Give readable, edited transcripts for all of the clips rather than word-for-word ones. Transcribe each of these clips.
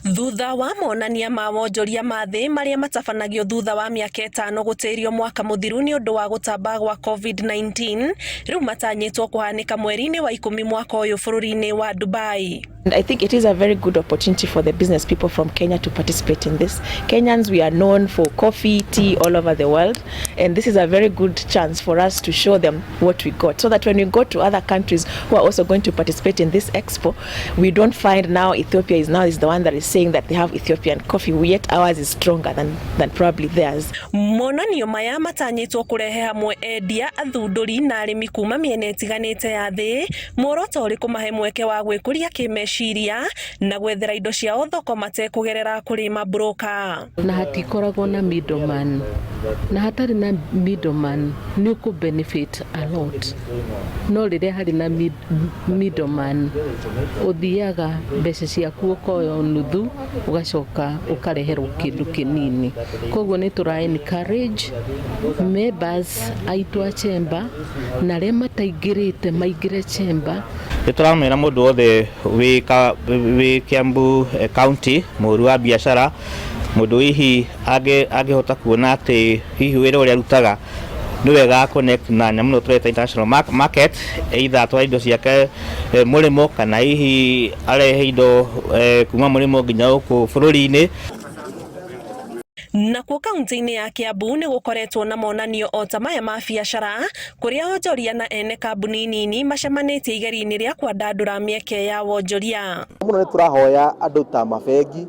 Thutha wa monania ma wonjoria ma thĩ marĩa matabanagio thutha wa mĩaka 5 gũtĩrio mwaka mũthiru nĩ ũndũ wa gũtamba gwa COVID-19 rĩu matanyĩtwo kũhanĩka mweri-inĩ wa 10 mwaka ũyũ bũrũri-inĩ wa Dubai. And I think it is a very good opportunity for the business people from Kenya to participate in this. Kenyans, we are known for coffee, tea all over the world, and this is a very good chance for us to show them what we got, so that when we go to other countries who are also going to participate in this expo, we don't find now Ethiopia is the one that is saying that they have Ethiopian coffee, yet ours is stronger than probably theirs. Monanio maya matanyĩtwo kũrehe hamwe endia, athundũri na arĩmi kuma mĩena ĩtiganĩte ya thĩ, muoroto ũrĩ kũmahe mweke wa gwĩkũria kĩmeciria na gwethera indo ciao thoko matekũgerera kũrĩ mabroka. Na hatikoragwo na middleman, na hatarĩ na middleman nĩ ũkũ benefit a lot. No rĩrĩa harĩ na middleman ũthiaga mbeca ciaku ũkoyo nuthu ũgacoka ũkareherwo kĩndũ kĩnini. Koguo nĩ tũra encourage members aitũ a chamber na arĩa mataingĩrĩte maingĩre chamber. Nĩtũramwĩra mũndũ wothe wĩ Kiambu county mũhũri wa biacara, mũndũ hihi angĩhota kuona atĩ hihi wĩra ũrĩa arutaga nĩ wega connect na nyamũ tũreta international market, either atwara indo ciake mũrĩmo kana hihi arehe indo kuma mũrĩmo nginya gũkũ bũrũri-inĩ. Nakuo kaunti-inĩ ya Kiambu nĩ gũkoretwo na monanio o ta maya ma biacara kũrĩa wonjoria na ene kambuni nini macemanĩtie igeri-inĩ rĩa kwandandũra mĩeke ya wonjoria. Mũno nĩ tũrahoya andũ ta mabengi,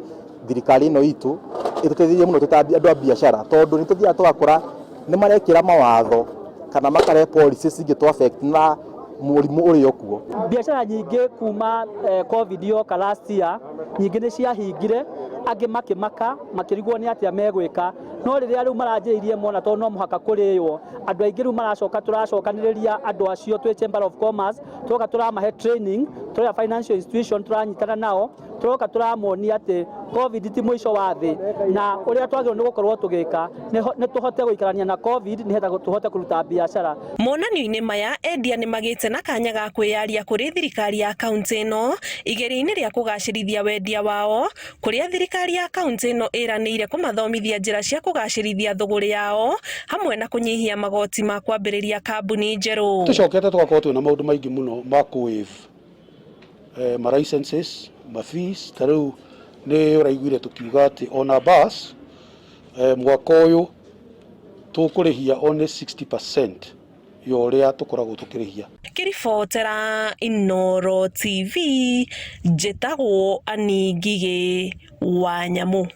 thirikari ĩno itũ ĩtũteithĩrĩrie mũno tũtambi andũ a biacara, tondũ nĩ tũthiaga tũgakora nĩ marekĩra mawatho kana makare policies ingĩ affect na mũrimũ ũrĩa kuo. Biacara nyingĩ kuma COVID yoka last year nyingĩ nĩ ciahingire, angĩ makĩmaka makĩrigwo nĩ atĩa megwĩka, no rĩrĩa rĩu maranjĩrĩirie mona tondũ no mũhaka kũrĩo. Andũ aingĩ rĩu tũracokanĩrĩria andũ acio twĩ Chamber of Commerce, tũroka tũramahe training, tũrĩa financial institution tũranyitana nao, tũroka tũramonia atĩ COVID ti mũico wa thĩ, na ũrĩa twagĩrĩirwo nĩ gũkorwo tũgĩka nĩ tũhote gũikarania na COVID nĩgetha tũhote kũruta biacara. Monanio-inĩ maya endia nĩ magĩte na kanya ga kwĩyaria kũrĩ thirikari ya kaunti ĩno igeri-inĩ rĩa kũgacĩrithia wendia wao, kũrĩa thirikari ya kaunti ĩno ĩranĩire kũmathomithia njĩra cia kũgacĩrithia thũgũrĩ yao hamwe na kũnyihia magoti ma kwambĩrĩria kambuni njerũ. Tũcokete tũgakorwo twĩna maũndũ maingĩ mũno ma kũwaive ma licenses, ma fees. Ta rĩu nĩ ũraiguire tũkiuga atĩ ona bus mwaka ũyũ tũkũrĩhia only 60% ya ũrĩa tũkoragwo tũkĩrĩhia. Kĩribotera Inooro TV, njĩtagwo Aningigĩ wa Nyamũ.